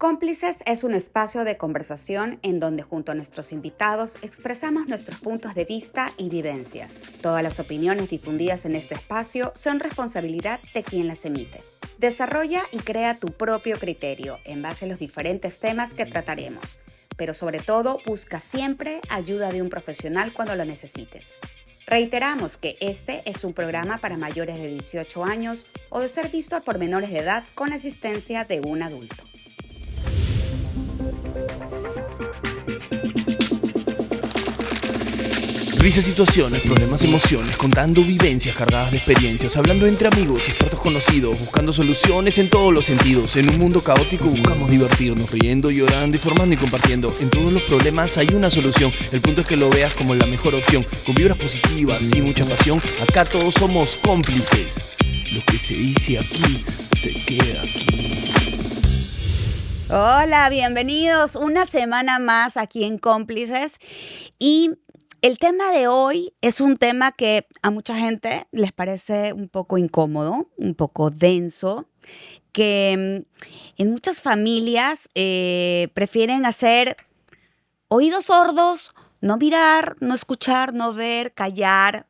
Cómplices es un espacio de conversación en donde junto a nuestros invitados expresamos nuestros puntos de vista y vivencias. Todas las opiniones difundidas en este espacio son responsabilidad de quien las emite. Desarrolla y crea tu propio criterio en base a los diferentes temas que trataremos, pero sobre todo busca siempre ayuda de un profesional cuando lo necesites. Reiteramos que este es un programa para mayores de 18 años o de ser visto por menores de edad con la asistencia de un adulto. Risas, situaciones, problemas, emociones, contando vivencias cargadas de experiencias, hablando entre amigos y expertos conocidos, buscando soluciones en todos los sentidos. En un mundo caótico buscamos divertirnos, riendo, llorando, informando y compartiendo. En todos los problemas hay una solución, el punto es que lo veas como la mejor opción. Con vibras positivas y mucha pasión, acá todos somos cómplices. Lo que se dice aquí, se queda aquí. Hola, bienvenidos una semana más aquí en Cómplices. Y el tema de hoy es un tema que a mucha gente les parece un poco incómodo, un poco denso, que en muchas familias prefieren hacer oídos sordos, no mirar, no escuchar, no ver, callar.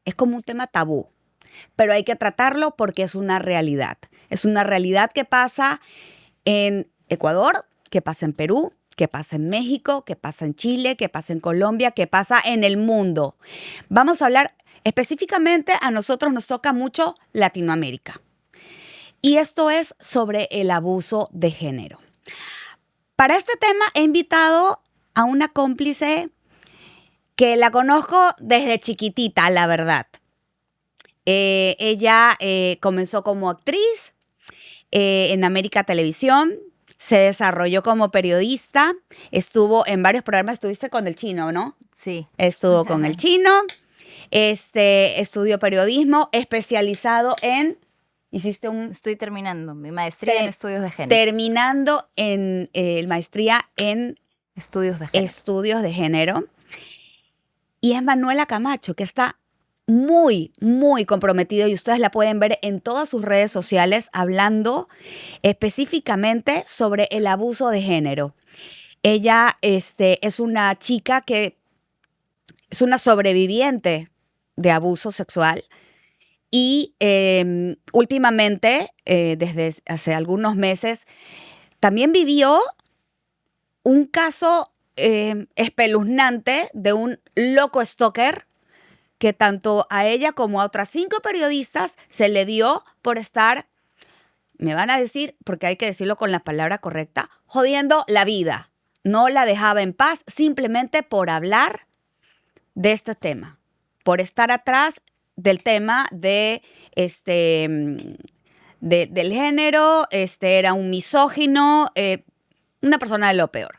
Es como un tema tabú, pero hay que tratarlo porque es una realidad. Es una realidad que pasa en Ecuador, que pasa en Perú, que pasa en México, que pasa en Chile, que pasa en Colombia, que pasa en el mundo. Vamos a hablar específicamente, a nosotros nos toca mucho Latinoamérica. Y esto es sobre el abuso de género. Para este tema he invitado a una cómplice que la conozco desde chiquitita, la verdad. Ella comenzó como actriz en América Televisión. Se desarrolló como periodista, estuvo en varios programas, estuviste con el Chino, ¿no? Sí. Estuvo con el Chino, estudió periodismo, especializado en, Estoy terminando mi maestría en estudios de género. Terminando en maestría en Estudios de género. Estudios de género. Y es Manuela Camacho, que está muy, muy comprometido y ustedes la pueden ver en todas sus redes sociales hablando específicamente sobre el abuso de género. Ella es una chica que es una sobreviviente de abuso sexual y últimamente, desde hace algunos meses, también vivió un caso espeluznante de un loco stalker que tanto a ella como a otras 5 periodistas se le dio por estar, me van a decir, porque hay que decirlo con la palabra correcta, jodiendo la vida. No la dejaba en paz simplemente por hablar de este tema, por estar atrás del tema del género, era un misógino, una persona de lo peor.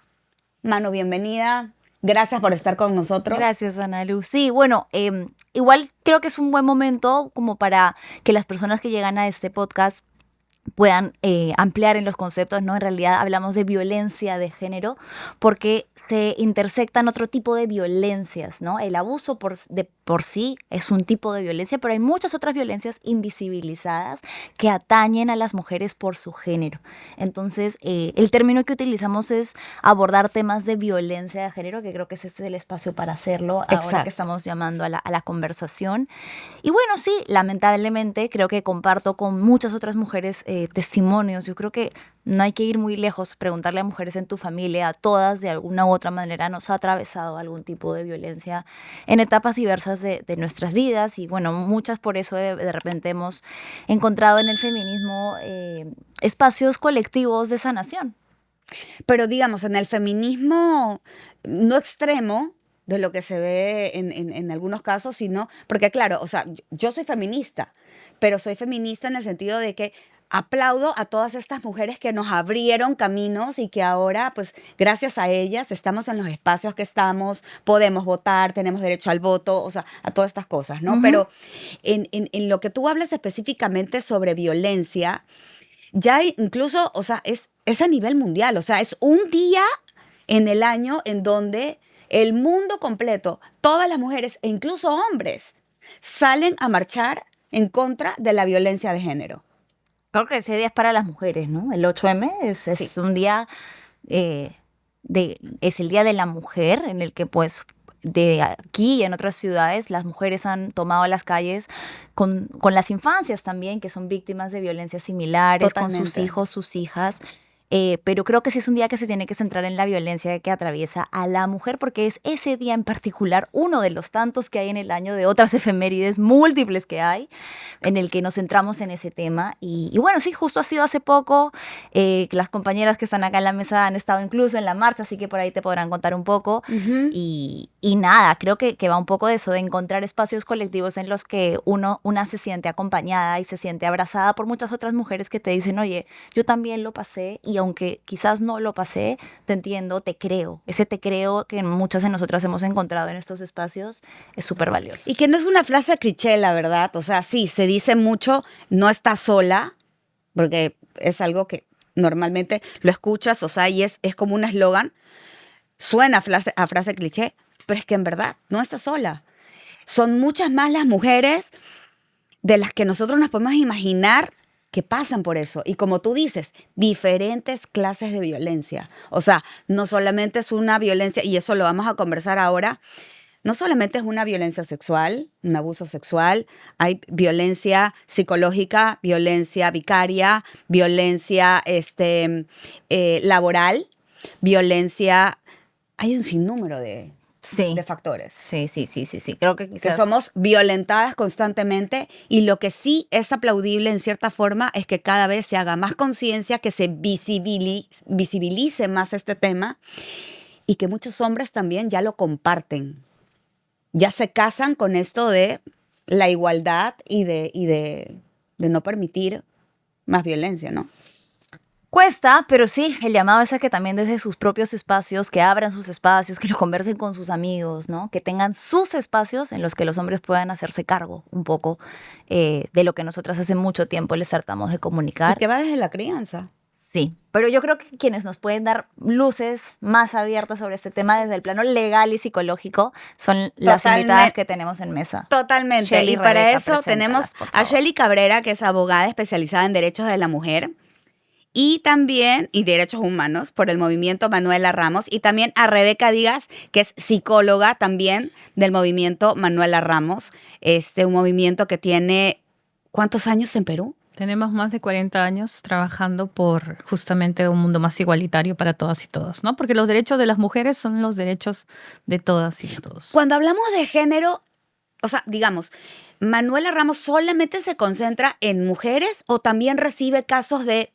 Manu, bienvenida. Gracias por estar con nosotros. Gracias, Ana Luz. Sí, bueno, igual creo que es un buen momento como para que las personas que llegan a este podcast puedan ampliar en los conceptos, ¿no? En realidad hablamos de violencia de género porque se intersectan otro tipo de violencias, ¿no? El abuso por sí es un tipo de violencia, pero hay muchas otras violencias invisibilizadas que atañen a las mujeres por su género. Entonces, el término que utilizamos es abordar temas de violencia de género, que creo que este es el espacio para hacerlo. Exacto. Ahora que estamos llamando a la conversación. Y bueno, sí, lamentablemente creo que comparto con muchas otras mujeres testimonios. Yo creo que no hay que ir muy lejos, preguntarle a mujeres en tu familia, a todas de alguna u otra manera nos ha atravesado algún tipo de violencia en etapas diversas de nuestras vidas y bueno, muchas por eso de repente hemos encontrado en el feminismo espacios colectivos de sanación. Pero digamos, en el feminismo no extremo de lo que se ve en algunos casos, sino, porque claro, o sea, yo soy feminista, pero soy feminista en el sentido de que aplaudo a todas estas mujeres que nos abrieron caminos y que ahora, pues, gracias a ellas estamos en los espacios que estamos, podemos votar, tenemos derecho al voto, o sea, a todas estas cosas, ¿no? Uh-huh. Pero en lo que tú hablas específicamente sobre violencia, ya incluso, o sea, es a nivel mundial, o sea, es un día en el año en donde el mundo completo, todas las mujeres e incluso hombres, salen a marchar en contra de la violencia de género. Creo que ese día es para las mujeres, ¿no? El 8M es un día, es el Día de la Mujer, en el que pues de aquí y en otras ciudades las mujeres han tomado las calles con las infancias también, que son víctimas de violencias similares, con sus hijos, sus hijas. Pero creo que sí es un día que se tiene que centrar en la violencia que atraviesa a la mujer, porque es ese día en particular uno de los tantos que hay en el año, de otras efemérides múltiples que hay, en el que nos centramos en ese tema. Y bueno, sí, justo ha sido hace poco, que las compañeras que están acá en la mesa han estado incluso en la marcha, así que por ahí te podrán contar un poco. Y nada, creo que va un poco de eso, de encontrar espacios colectivos en los que una se siente acompañada y se siente abrazada por muchas otras mujeres que te dicen, oye, yo también lo pasé, y aunque quizás no lo pasé, te entiendo, te creo. Ese te creo que muchas de nosotras hemos encontrado en estos espacios es súper valioso. Y que no es una frase cliché, la verdad. O sea, sí, se dice mucho, no estás sola, porque es algo que normalmente lo escuchas, o sea, y es como un eslogan. Suena a frase cliché, pero es que en verdad no estás sola. Son muchas más las mujeres de las que nosotros nos podemos imaginar que pasan por eso. Y como tú dices, diferentes clases de violencia. O sea, no solamente es una violencia, y eso lo vamos a conversar ahora, no solamente es una violencia sexual, un abuso sexual, hay violencia psicológica, violencia vicaria, violencia laboral, violencia... Hay un sinnúmero de factores. Sí. Creo que somos violentadas constantemente, y lo que sí es aplaudible en cierta forma es que cada vez se haga más conciencia, que se visibilice más este tema, y que muchos hombres también ya lo comparten. Ya se casan con esto de la igualdad y de no permitir más violencia, ¿no? Cuesta, pero sí, el llamado es a que también desde sus propios espacios, que abran sus espacios, que lo conversen con sus amigos, ¿no? Que tengan sus espacios en los que los hombres puedan hacerse cargo un poco de lo que nosotras hace mucho tiempo les tratamos de comunicar. Y que va desde la crianza. Sí, pero yo creo que quienes nos pueden dar luces más abiertas sobre este tema desde el plano legal y psicológico son las invitadas que tenemos en mesa. Totalmente. Shelly y para Rebeca, eso tenemos a Shelly Cabrera, que es abogada especializada en derechos de la mujer y también derechos humanos por el movimiento Manuela Ramos, y también a Rebeca Díaz, que es psicóloga también del movimiento Manuela Ramos, un movimiento que tiene ¿cuántos años en Perú? Tenemos más de 40 años trabajando por justamente un mundo más igualitario para todas y todos, ¿no? Porque los derechos de las mujeres son los derechos de todas y de todos. Cuando hablamos de género, o sea, digamos, ¿Manuela Ramos solamente se concentra en mujeres o también recibe casos de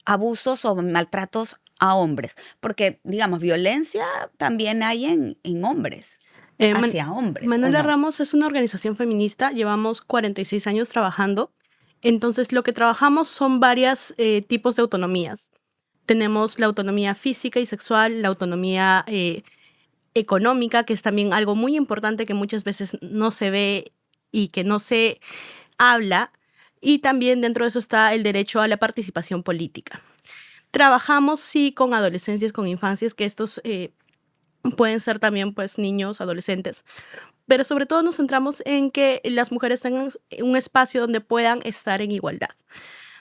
abusos o maltratos a hombres? Porque, digamos, violencia también hay en hombres. Hacia hombres. Manuela Ramos es una organización feminista, llevamos 46 años trabajando. Entonces, lo que trabajamos son varios tipos de autonomías. Tenemos la autonomía física y sexual, la autonomía económica, que es también algo muy importante que muchas veces no se ve y que no se habla. Y también dentro de eso está el derecho a la participación política. Trabajamos, sí, con adolescencias, con infancias, que estos pueden ser también pues niños, adolescentes. Pero sobre todo nos centramos en que las mujeres tengan un espacio donde puedan estar en igualdad.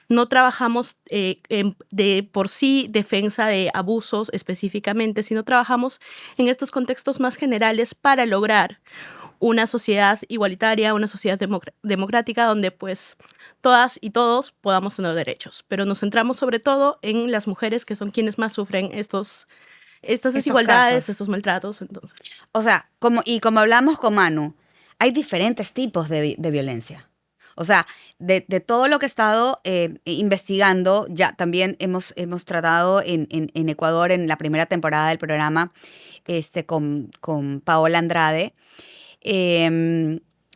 No trabajamos de por sí defensa de abusos específicamente, sino trabajamos en estos contextos más generales para lograr una sociedad igualitaria, una sociedad democrática donde pues todas y todos podamos tener derechos. Pero nos centramos sobre todo en las mujeres, que son quienes más sufren estas desigualdades, estos maltratos. Entonces. O sea, como hablamos con Manu, hay diferentes tipos de violencia. O sea, de todo lo que he estado investigando, ya también hemos tratado en Ecuador en la primera temporada del programa con Paola Andrade.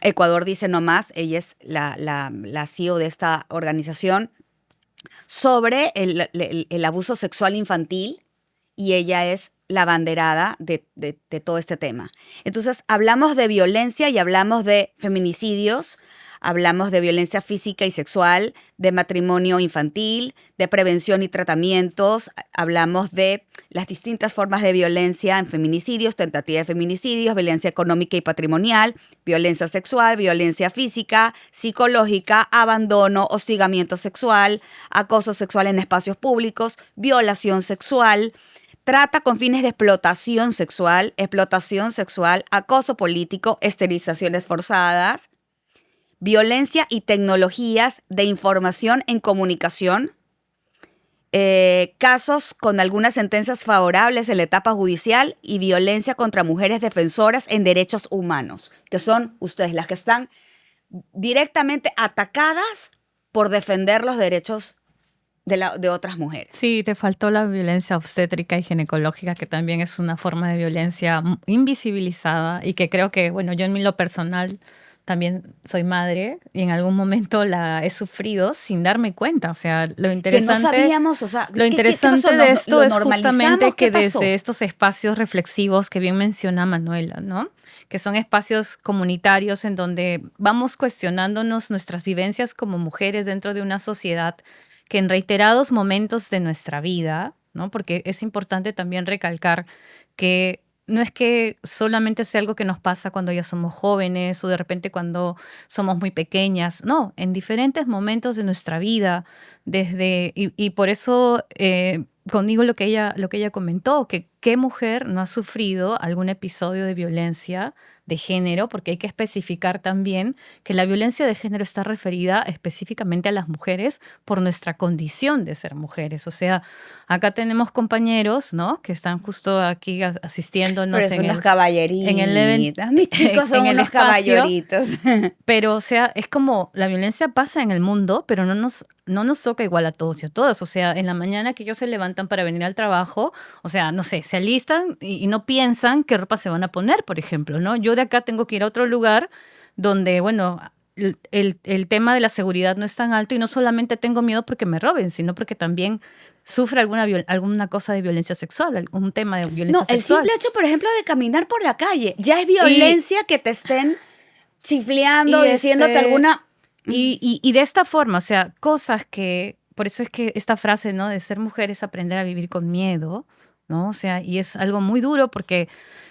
Ecuador dice no más, ella es la CEO de esta organización, sobre el abuso sexual infantil, y ella es la abanderada de todo este tema. Entonces, hablamos de violencia y hablamos de feminicidios, hablamos de violencia física y sexual, de matrimonio infantil, de prevención y tratamientos, hablamos de las distintas formas de violencia en feminicidios, tentativa de feminicidios, violencia económica y patrimonial, violencia sexual, violencia física, psicológica, abandono, hostigamiento sexual, acoso sexual en espacios públicos, violación sexual, trata con fines de explotación sexual, acoso político, esterilizaciones forzadas, violencia y tecnologías de información en comunicación, casos con algunas sentencias favorables en la etapa judicial y violencia contra mujeres defensoras en derechos humanos, que son ustedes las que están directamente atacadas por defender los derechos de otras mujeres. Sí, te faltó la violencia obstétrica y ginecológica, que también es una forma de violencia invisibilizada y que creo que, bueno, yo en lo personal también soy madre y en algún momento la he sufrido sin darme cuenta. O sea, lo interesante, que no sabíamos, o sea, lo interesante ¿qué pasó? de esto ¿Lo es normalizamos? justamente que ¿Qué pasó? desde estos espacios reflexivos que bien menciona Manuela, ¿no? Que son espacios comunitarios en donde vamos cuestionándonos nuestras vivencias como mujeres dentro de una sociedad que en reiterados momentos de nuestra vida, ¿no? Porque es importante también recalcar que no es que solamente sea algo que nos pasa cuando ya somos jóvenes o de repente cuando somos muy pequeñas, no, en diferentes momentos de nuestra vida, y por eso conmigo lo que ella comentó, que qué mujer no ha sufrido algún episodio de violencia de género, porque hay que especificar también que la violencia de género está referida específicamente a las mujeres por nuestra condición de ser mujeres. O sea, acá tenemos compañeros, ¿no? Que están justo aquí asistiéndonos Pero son en unos el caballeritos. Mis chicos son en el unos espacio. caballeritos. Pero, o sea, es como la violencia pasa en el mundo, pero no nos toca igual a todos y a todas. O sea, en la mañana que ellos se levantan para venir al trabajo, o sea, no sé, se alistan y no piensan qué ropa se van a poner, por ejemplo, ¿no? Yo de acá tengo que ir a otro lugar donde, bueno, el tema de la seguridad no es tan alto y no solamente tengo miedo porque me roben, sino porque también sufre alguna cosa de violencia sexual, algún tema de violencia No, el sexual. simple hecho, por ejemplo, de caminar por la calle, ya es violencia que te estén chifleando, Y diciéndote alguna... Y de esta forma, o sea, cosas que, por eso es que esta frase, ¿no? De ser mujer es aprender a vivir con miedo, ¿no? O sea, y es algo muy duro porque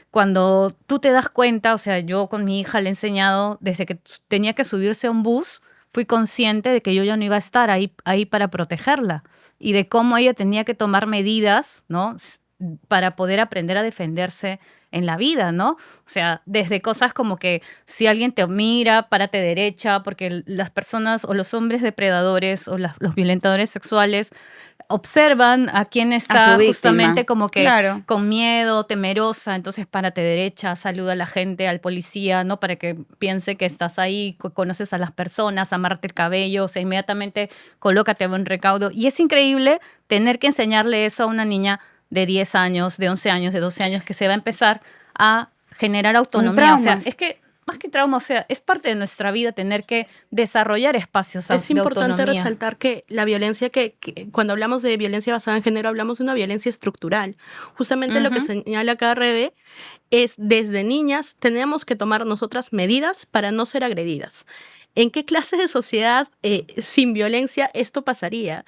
cuando tú te das cuenta, o sea, yo con mi hija le he enseñado, desde que tenía que subirse a un bus, fui consciente de que yo ya no iba a estar ahí para protegerla y de cómo ella tenía que tomar medidas, ¿no? Para poder aprender a defenderse en la vida, ¿no? O sea, desde cosas como que si alguien te mira, párate derecha, porque las personas o los hombres depredadores o los violentadores sexuales observan a quien está su víctima. justamente como que Claro. con miedo, temerosa, entonces párate derecha, saluda a la gente, al policía, ¿no? Para que piense que estás ahí, conoces a las personas, amarte el cabello, o sea, inmediatamente colócate a buen recaudo. Y es increíble tener que enseñarle eso a una niña de 10 años, de 11 años, de 12 años, que se va a empezar a generar autonomía. O sea, traumas. es que más que trauma, o sea, es parte de nuestra vida tener que desarrollar espacios de Es importante autonomía. resaltar que la violencia que cuando hablamos de violencia basada en género, hablamos de una violencia estructural. Justamente lo que señala acá Rebe es desde niñas tenemos que tomar nosotras medidas para no ser agredidas. ¿En qué clase de sociedad sin violencia esto pasaría?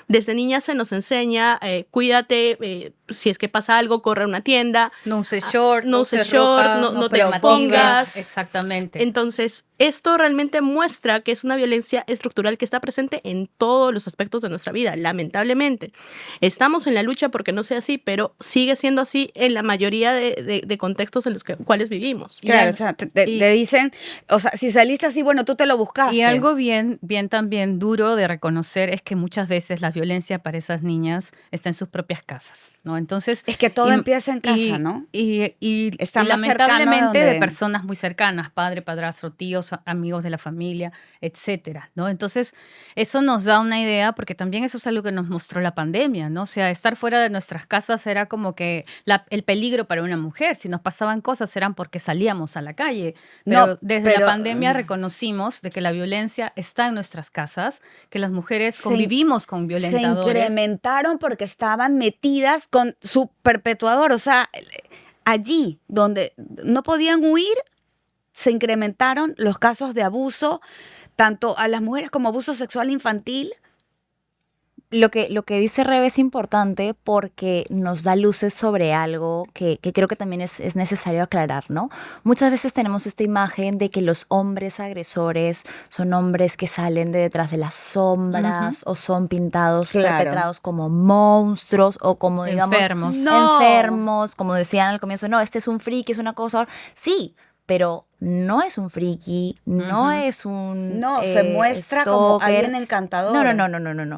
Desde niñas se nos enseña, cuídate, si es que pasa algo, corre a una tienda. No uses short, no uses short, no te llamativas. expongas. Exactamente. Entonces, esto realmente muestra que es una violencia estructural que está presente en todos los aspectos de nuestra vida, lamentablemente. Estamos en la lucha porque no sea así, pero sigue siendo así en la mayoría de contextos en los cuales vivimos. Claro, o sea, te dicen, o sea, si saliste así, bueno, tú te lo buscaste. Y algo bien también duro de reconocer es que muchas veces la violencia para esas niñas está en sus propias casas, ¿no? Entonces Es que todo empieza en casa, ¿no? Y Está más cercano lamentablemente de de donde- personas muy cercanas, padre, padrastro, tíos, amigos de la familia, etcétera, ¿no? Entonces eso nos da una idea, porque también eso es algo que nos mostró la pandemia, ¿no? O sea, estar fuera de nuestras casas era como que el peligro para una mujer. Si nos pasaban cosas eran porque salíamos a la calle. Pero No, desde pero- la pandemia reconocimos de que la violencia está en nuestras casas, que las mujeres convivimos con Se violentadores. incrementaron porque estaban metidas con su perpetuador. O sea, allí donde no podían huir, se incrementaron los casos de abuso tanto a las mujeres como abuso sexual infantil. Lo que dice Rebe es importante porque nos da luces sobre algo que creo que también es necesario aclarar, ¿no? Muchas veces tenemos esta imagen de que los hombres agresores son hombres que salen de detrás de las sombras o son pintados, Claro. perpetrados como monstruos o como, digamos, Enfermos. No. enfermos, como decían al comienzo, no, este es un friki, es una cosa. Sí, pero no es un friki, no es un No, se muestra como stalker. alguien encantador.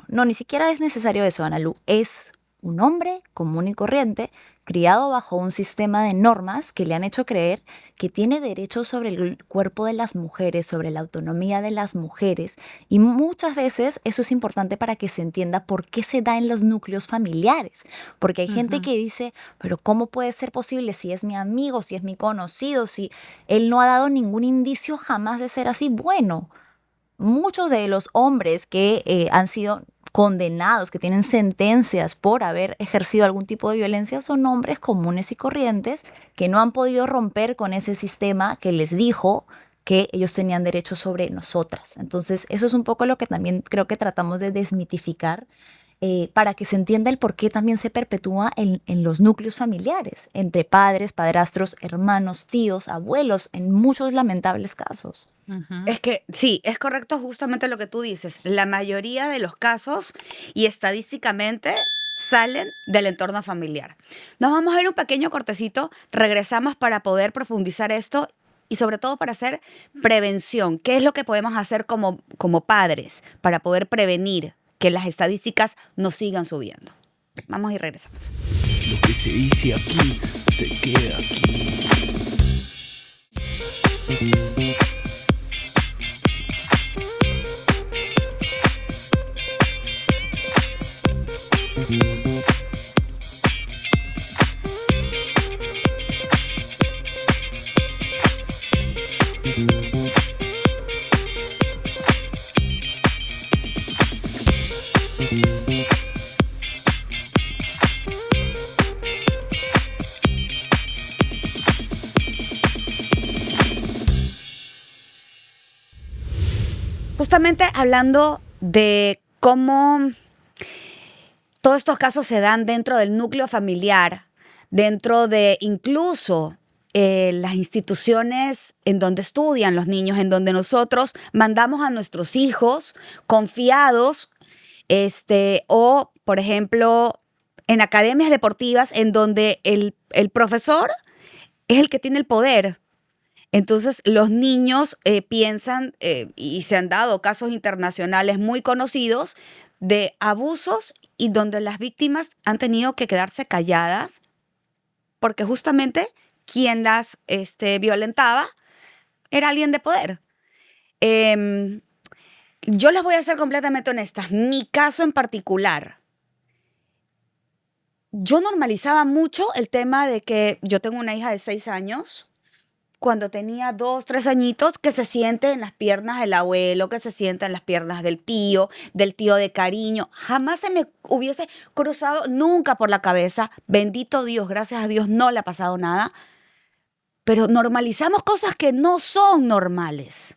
No, ni siquiera es necesario eso, Analu. Es un hombre común y corriente, criado bajo un sistema de normas que le han hecho creer que tiene derechos sobre el cuerpo de las mujeres, sobre la autonomía de las mujeres. Y muchas veces eso es importante para que se entienda por qué se da en los núcleos familiares. Porque hay gente que dice, pero ¿cómo puede ser posible si es mi amigo, si es mi conocido, si él no ha dado ningún indicio jamás de ser así? Bueno, muchos de los hombres que han sido condenados, que tienen sentencias por haber ejercido algún tipo de violencia, son hombres comunes y corrientes que no han podido romper con ese sistema que les dijo que ellos tenían derecho sobre nosotras. Entonces, eso es un poco lo que también creo que tratamos de desmitificar para que se entienda el por qué también se perpetúa en los núcleos familiares, entre padres, padrastros, hermanos, tíos, abuelos, en muchos lamentables casos. Es que sí, es correcto justamente lo que tú dices. La mayoría de los casos y estadísticamente salen del entorno familiar. Nos vamos a ir un pequeño cortecito, regresamos para poder profundizar esto y sobre todo para hacer prevención. ¿Qué es lo que podemos hacer como padres para poder prevenir que las estadísticas no sigan subiendo? Vamos y regresamos. Lo que se dice aquí, se queda aquí. Justamente hablando de cómo todos estos casos se dan dentro del núcleo familiar, dentro de incluso las instituciones en donde estudian los niños, en donde nosotros mandamos a nuestros hijos confiados, o por ejemplo en academias deportivas en donde el profesor es el que tiene el poder. Entonces los niños piensan, y se han dado casos internacionales muy conocidos de abusos y donde las víctimas han tenido que quedarse calladas porque justamente quien las violentaba era alguien de poder. Yo les voy a ser completamente honesta. Mi caso en particular, yo normalizaba mucho el tema de que yo tengo una hija de 6 años. Cuando tenía 2, 3 añitos, que se siente en las piernas del abuelo, que se sienta en las piernas del tío de cariño. Jamás se me hubiese cruzado nunca por la cabeza. Bendito Dios, gracias a Dios no le ha pasado nada. Pero normalizamos cosas que no son normales.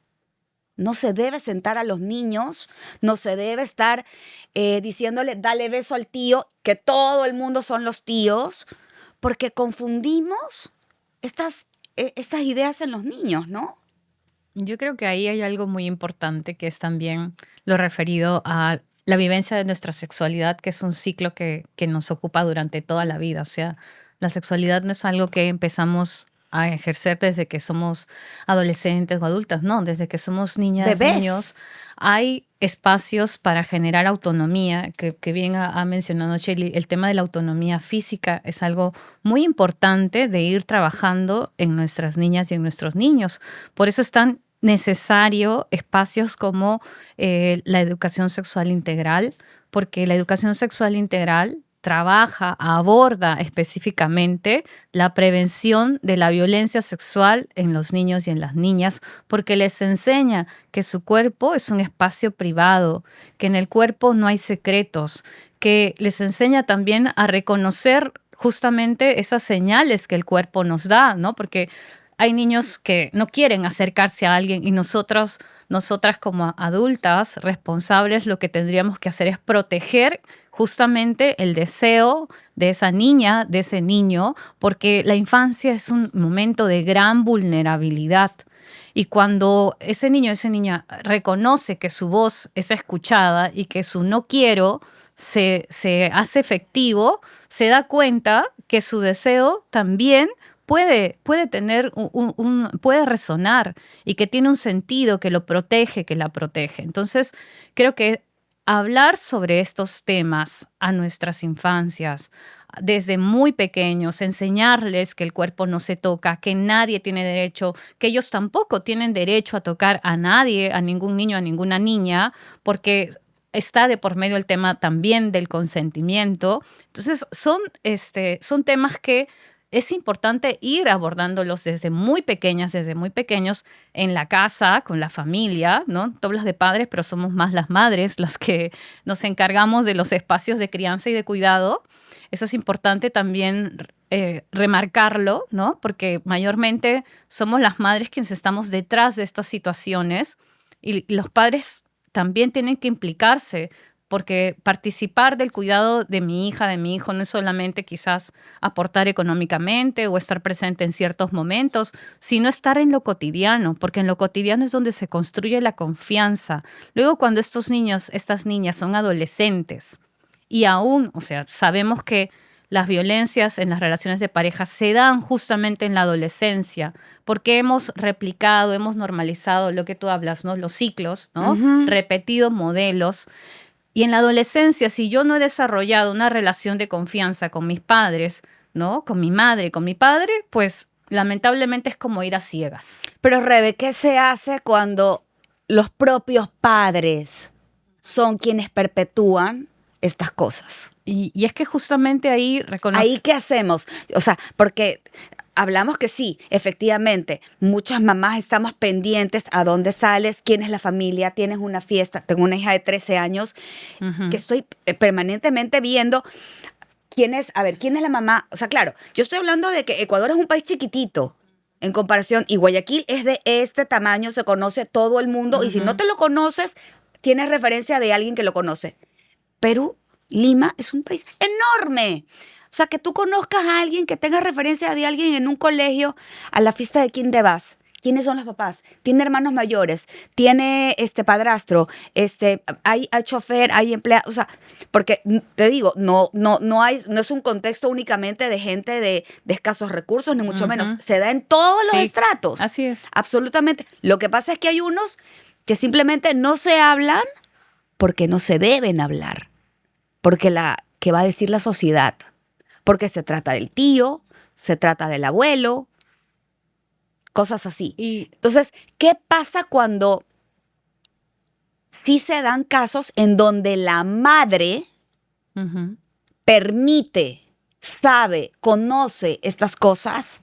No se debe sentar a los niños, no se debe estar diciéndole, dale beso al tío, que todo el mundo son los tíos, porque confundimos estas ideas en los niños, ¿no? Yo creo que ahí hay algo muy importante que es también lo referido a la vivencia de nuestra sexualidad, que es un ciclo que nos ocupa durante toda la vida. O sea, la sexualidad no es algo que empezamos a ejercer desde que somos adolescentes o adultas, no, desde que somos niñas, Bebés. niños. Hay espacios para generar autonomía, que bien ha mencionado Shelly. El tema de la autonomía física es algo muy importante de ir trabajando en nuestras niñas y en nuestros niños. Por eso es tan necesario espacios como la educación sexual integral, porque la educación sexual integral trabaja, aborda específicamente la prevención de la violencia sexual en los niños y en las niñas, porque les enseña que su cuerpo es un espacio privado, que en el cuerpo no hay secretos, que les enseña también a reconocer justamente esas señales que el cuerpo nos da, ¿no? Porque hay niños que no quieren acercarse a alguien y nosotros nosotras como adultas responsables lo que tendríamos que hacer es proteger justamente el deseo de esa niña, de ese niño, porque la infancia es un momento de gran vulnerabilidad. Y cuando ese niño, esa niña reconoce que su voz es escuchada y que su no quiero se hace efectivo, se da cuenta que su deseo también puede tener puede resonar y que tiene un sentido, que lo protege, que la protege. Entonces, creo que hablar sobre estos temas a nuestras infancias, desde muy pequeños, enseñarles que el cuerpo no se toca, que nadie tiene derecho, que ellos tampoco tienen derecho a tocar a nadie, a ningún niño, a ninguna niña, porque está de por medio el tema también del consentimiento. Entonces, son temas que es importante ir abordándolos desde muy pequeñas, desde muy pequeños, en la casa, con la familia, ¿no? Tú hablas de padres, pero somos más las madres las que nos encargamos de los espacios de crianza y de cuidado. Eso es importante también remarcarlo, ¿no? Porque mayormente somos las madres quienes estamos detrás de estas situaciones y los padres también tienen que implicarse, porque participar del cuidado de mi hija, de mi hijo, no es solamente quizás aportar económicamente o estar presente en ciertos momentos, sino estar en lo cotidiano, porque en lo cotidiano es donde se construye la confianza. Luego, cuando estos niños, estas niñas son adolescentes y aún, o sea, sabemos que las violencias en las relaciones de pareja se dan justamente en la adolescencia, porque hemos replicado, hemos normalizado lo que tú hablas, ¿no? Los ciclos, ¿no? Repetido modelos. Y en la adolescencia, si yo no he desarrollado una relación de confianza con mis padres, ¿no? Con mi madre, con mi padre, pues lamentablemente es como ir a ciegas. Pero Rebe, ¿qué se hace cuando los propios padres son quienes perpetúan estas cosas? Y es que justamente ahí ¿Ahí qué hacemos? O sea, porque hablamos que sí, efectivamente, muchas mamás estamos pendientes a dónde sales, quién es la familia, tienes una fiesta. Tengo una hija de 13 años que estoy permanentemente viendo quién es la mamá. O sea, claro, yo estoy hablando de que Ecuador es un país chiquitito en comparación y Guayaquil es de este tamaño, se conoce todo el mundo y si no te lo conoces, tienes referencia de alguien que lo conoce. Perú, Lima es un país enorme. O sea, que tú conozcas a alguien, que tengas referencia de alguien en un colegio, a la fiesta de quién te vas. ¿Quiénes son los papás? ¿Tiene hermanos mayores? ¿Tiene padrastro? ¿Hay chofer? ¿Hay empleado? O sea, porque te digo, no es un contexto únicamente de gente de escasos recursos, ni mucho menos. Se da en todos los estratos. Así es. Absolutamente. Lo que pasa es que hay unos que simplemente no se hablan porque no se deben hablar. Porque ¿qué va a decir la sociedad? Porque se trata del tío, se trata del abuelo, cosas así. Entonces, ¿qué pasa cuando sí se dan casos en donde la madre permite, sabe, conoce estas cosas?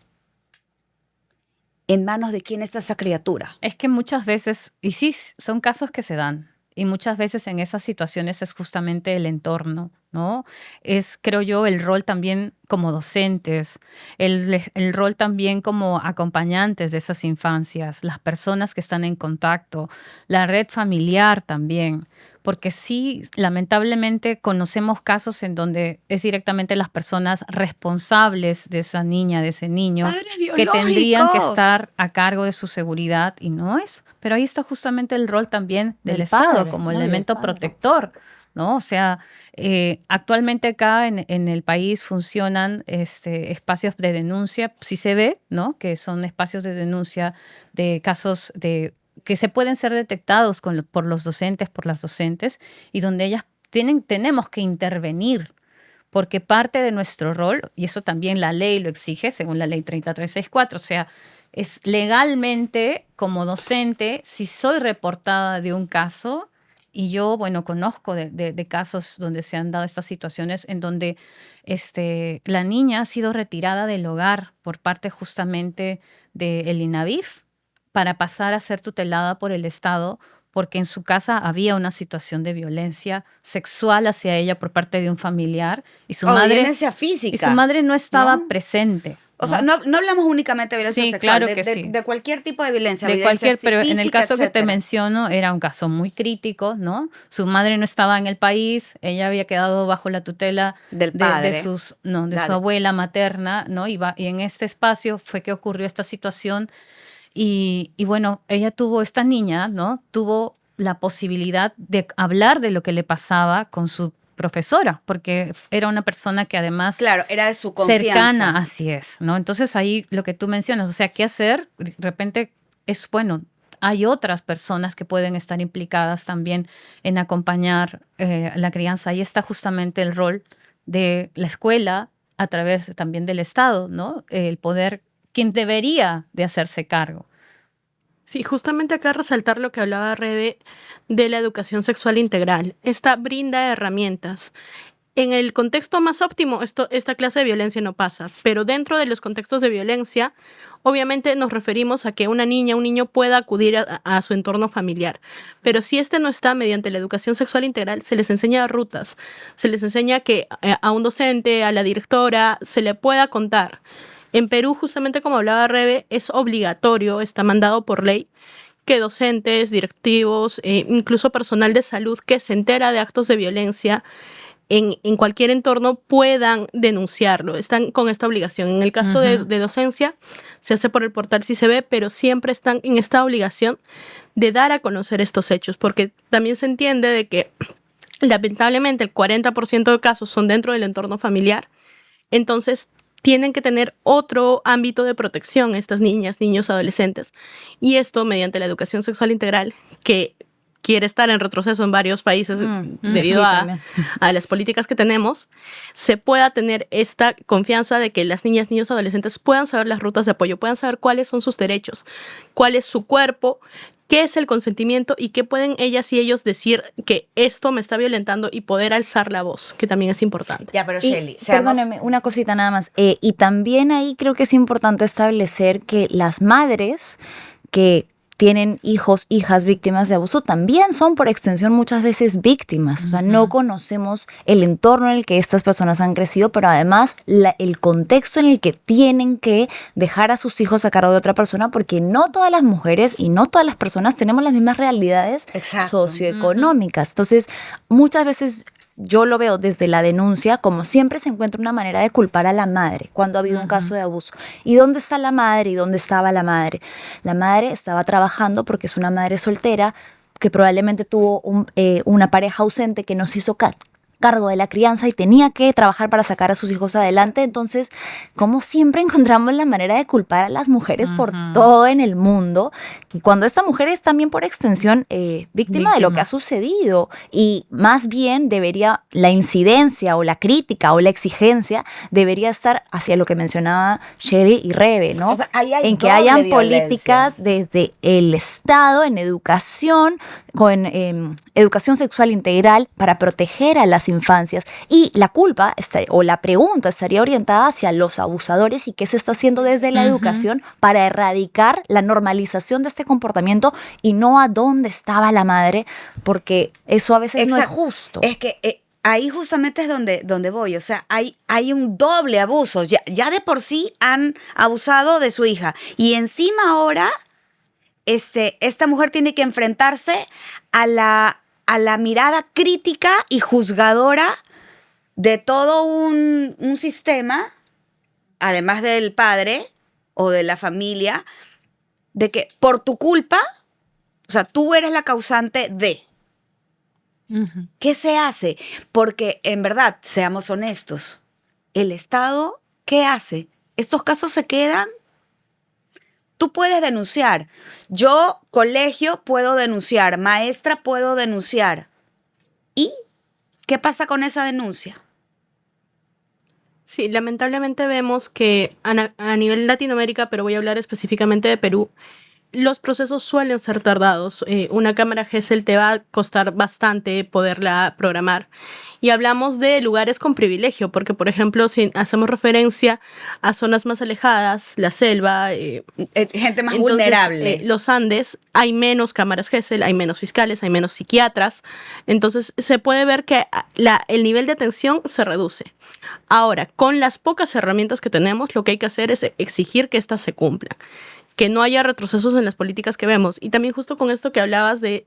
¿En manos de quién está esa criatura? Es que muchas veces, y sí, son casos que se dan, y muchas veces en esas situaciones es justamente el entorno, ¿no? Es, creo yo, el rol también como docentes, el rol también como acompañantes de esas infancias, las personas que están en contacto, la red familiar también, porque sí, lamentablemente conocemos casos en donde es directamente las personas responsables de esa niña, de ese niño, que tendrían que estar a cargo de su seguridad y no es. Pero ahí está justamente el rol también del Estado padre, como elemento protector, ¿no? O sea, actualmente acá en el país funcionan espacios de denuncia, sí se ve, ¿no? Que son espacios de denuncia de casos que se pueden ser detectados por los docentes, por las docentes, y donde ellas tenemos que intervenir, porque parte de nuestro rol, y eso también la ley lo exige, según la ley 3364, o sea, es legalmente como docente, si soy reportada de un caso, y yo, bueno, conozco de casos donde se han dado estas situaciones en donde la niña ha sido retirada del hogar por parte justamente del INAVIF para pasar a ser tutelada por el Estado porque en su casa había una situación de violencia sexual hacia ella por parte de un familiar y su madre violencia física. Y su madre no estaba presente. O sea, no hablamos únicamente de violencia Sí, sexual, claro que sí. de cualquier tipo de violencia. De violencia cualquier, pero en el física, caso que te etcétera. menciono era un caso muy crítico, ¿no? Su madre no estaba en el país, ella había quedado bajo la tutela Del de padre. su Dale. abuela materna, ¿no? Y en este espacio fue que ocurrió esta situación y bueno, esta niña, ¿no? Tuvo la posibilidad de hablar de lo que le pasaba con su profesora, porque era una persona que además Claro, era de su confianza. cercana, así es, ¿no? Entonces ahí lo que tú mencionas, o sea, ¿qué hacer? De repente es bueno. Hay otras personas que pueden estar implicadas también en acompañar la crianza. Ahí está justamente el rol de la escuela a través también del Estado, ¿no? El poder, quien debería de hacerse cargo. Sí, justamente acá resaltar lo que hablaba Rebe de la educación sexual integral. Esta brinda herramientas. En el contexto más óptimo, esta clase de violencia no pasa, pero dentro de los contextos de violencia, obviamente nos referimos a que una niña, un niño pueda acudir a su entorno familiar. Pero si este no está, mediante la educación sexual integral, se les enseña rutas, se les enseña que a un docente, a la directora, se le pueda contar. En Perú, justamente como hablaba Rebe, es obligatorio, está mandado por ley, que docentes, directivos, incluso personal de salud que se entera de actos de violencia en cualquier entorno puedan denunciarlo. Están con esta obligación. En el caso de docencia, se hace por el portal Si se ve, pero siempre están en esta obligación de dar a conocer estos hechos, porque también se entiende de que lamentablemente el 40% de casos son dentro del entorno familiar. Entonces, tienen que tener otro ámbito de protección estas niñas, niños, adolescentes. Y esto mediante la educación sexual integral, que quiere estar en retroceso en varios países debido sí, a las políticas que tenemos, se pueda tener esta confianza de que las niñas, niños, adolescentes puedan saber las rutas de apoyo, puedan saber cuáles son sus derechos, cuál es su cuerpo, qué es el consentimiento y qué pueden ellas y ellos decir que esto me está violentando y poder alzar la voz, que también es importante. Ya, pero Y, Shelly, perdóneme, una cosita nada más. Y también ahí creo que es importante establecer que las madres que tienen hijos, hijas víctimas de abuso, también son por extensión muchas veces víctimas. O sea, no conocemos el entorno en el que estas personas han crecido, pero además el contexto en el que tienen que dejar a sus hijos a cargo de otra persona, porque no todas las mujeres y no todas las personas tenemos las mismas realidades Exacto. socioeconómicas. Entonces, muchas veces yo lo veo desde la denuncia, como siempre se encuentra una manera de culpar a la madre cuando ha habido un caso de abuso. ¿Y dónde está la madre? ¿Y dónde estaba la madre? La madre estaba trabajando porque es una madre soltera que probablemente tuvo una pareja ausente que no se hizo cargo de la crianza y tenía que trabajar para sacar a sus hijos adelante. Entonces, como siempre encontramos la manera de culpar a las mujeres por todo en el mundo, y cuando esta mujer es también por extensión víctima de lo que ha sucedido, y más bien debería la incidencia o la crítica o la exigencia debería estar hacia lo que mencionaba Shelly y Rebe, ¿no? O sea, ahí hay en que doble hayan violencia. políticas desde el Estado en educación, con educación sexual integral para proteger a las infancias, y la culpa o la pregunta estaría orientada hacia los abusadores y qué se está haciendo desde la educación para erradicar la normalización de este comportamiento y no a dónde estaba la madre, porque eso a veces no es Exacto. justo. Es que ahí justamente es donde voy. O sea, hay un doble abuso. Ya de por sí han abusado de su hija. Y encima ahora esta mujer tiene que enfrentarse a la mirada crítica y juzgadora de todo un sistema, además del padre o de la familia, de que por tu culpa, o sea, tú eres la causante de. ¿Qué se hace? Porque en verdad, seamos honestos, el Estado, ¿qué hace? Estos casos se quedan. Tú puedes denunciar. Yo, colegio, puedo denunciar. Maestra, puedo denunciar. ¿Y qué pasa con esa denuncia? Sí, lamentablemente vemos que a nivel Latinoamérica, pero voy a hablar específicamente de Perú, los procesos suelen ser tardados. Una cámara Gesell te va a costar bastante poderla programar. Y hablamos de lugares con privilegio, porque, por ejemplo, si hacemos referencia a zonas más alejadas, la selva, gente más entonces, vulnerable. los Andes, hay menos cámaras Gesell, hay menos fiscales, hay menos psiquiatras. Entonces, se puede ver que el nivel de atención se reduce. Ahora, con las pocas herramientas que tenemos, lo que hay que hacer es exigir que éstas se cumplan, que no haya retrocesos en las políticas que vemos. Y también justo con esto que hablabas de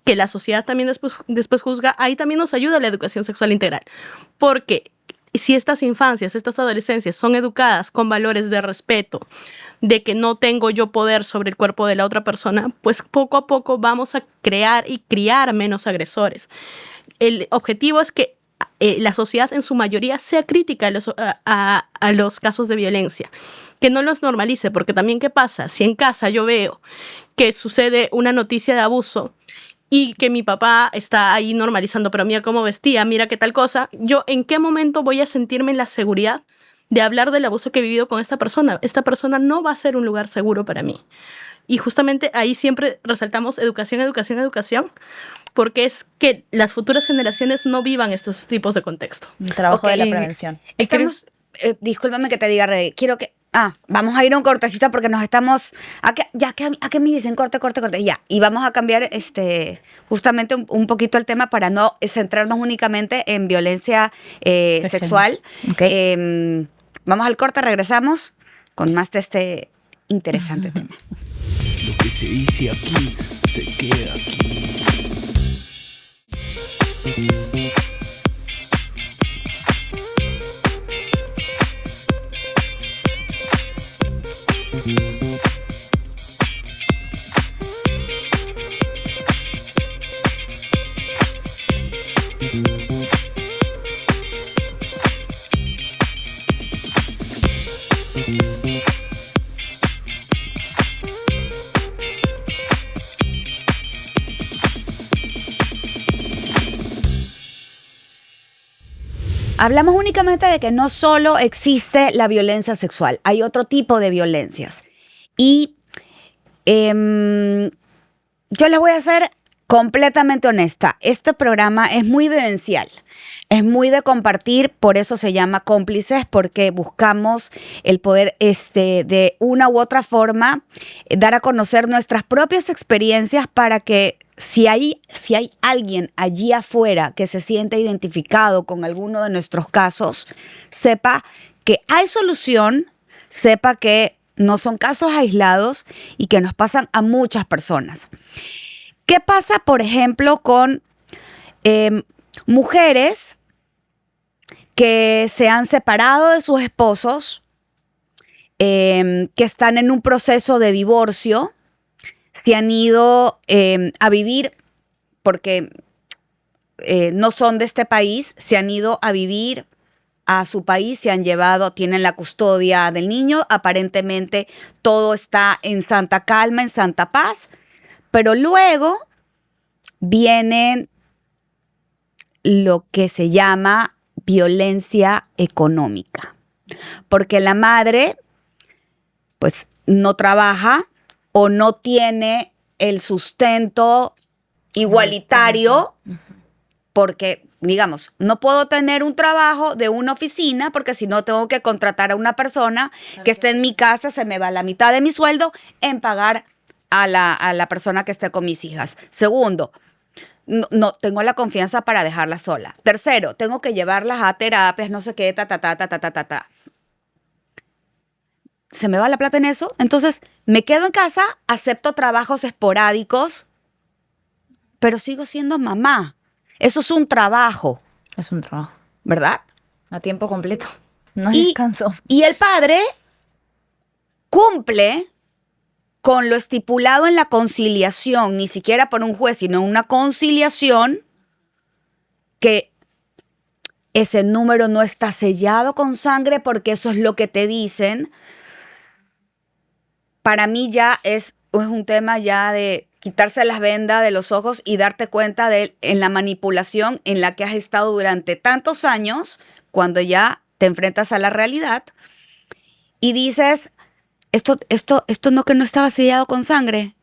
que la sociedad también después juzga, ahí también nos ayuda la educación sexual integral. Porque si estas infancias, estas adolescencias son educadas con valores de respeto, de que no tengo yo poder sobre el cuerpo de la otra persona, pues poco a poco vamos a crear y criar menos agresores. El objetivo es que la sociedad en su mayoría sea crítica a los casos de violencia, que no los normalice, porque también ¿qué pasa? Si en casa yo veo que sucede una noticia de abuso y que mi papá está ahí normalizando, pero mira cómo vestía, mira qué tal cosa, ¿yo en qué momento voy a sentirme en la seguridad de hablar del abuso que he vivido con esta persona? Esta persona no va a ser un lugar seguro para mí. Y justamente ahí siempre resaltamos educación, educación, educación, porque es que las futuras generaciones no vivan estos tipos de contexto. El trabajo Ok. de la prevención. Estamos, discúlpame que te diga, Rey, quiero que... vamos a ir a un cortecito porque nos estamos... ¿A qué me dicen? Corte. Ya. Y vamos a cambiar justamente un poquito el tema para no centrarnos únicamente en violencia sexual. Ok. Vamos al corte, regresamos con más de este interesante tema. Lo que se dice aquí, se queda aquí. Hablamos únicamente de que no solo existe la violencia sexual, hay otro tipo de violencias. Y yo les voy a ser completamente honesta. Este programa es muy vivencial, es muy de compartir, por eso se llama Cómplices, porque buscamos el poder de una u otra forma dar a conocer nuestras propias experiencias para que si hay alguien allí afuera que se siente identificado con alguno de nuestros casos, sepa que hay solución, sepa que no son casos aislados y que nos pasan a muchas personas. ¿Qué pasa, por ejemplo, con mujeres que se han separado de sus esposos, que están en un proceso de divorcio, se han ido a vivir porque no son de este país, se han ido a vivir a su país, se han llevado, tienen la custodia del niño, aparentemente todo está en santa calma, en santa paz, pero luego viene lo que se llama violencia económica, porque la madre pues no trabaja o no tiene el sustento igualitario, porque, digamos, no puedo tener un trabajo de una oficina porque si no tengo que contratar a una persona que esté en mi casa, se me va la mitad de mi sueldo en pagar a la persona que esté con mis hijas. Segundo, no tengo la confianza para dejarla sola. Tercero, tengo que llevarlas a terapias, no sé qué, se me va la plata en eso, entonces me quedo en casa, acepto trabajos esporádicos, pero sigo siendo mamá. Eso es un trabajo, Es un trabajo. ¿verdad? A tiempo completo. No hay descanso. Y el padre cumple con lo estipulado en la conciliación, ni siquiera por un juez, sino una conciliación, que ese número no está sellado con sangre porque eso es lo que te dicen. Para mí ya es un tema ya de quitarse las vendas de los ojos y darte cuenta en la manipulación en la que has estado durante tantos años, cuando ya te enfrentas a la realidad y dices, esto no que no estaba sellado con sangre.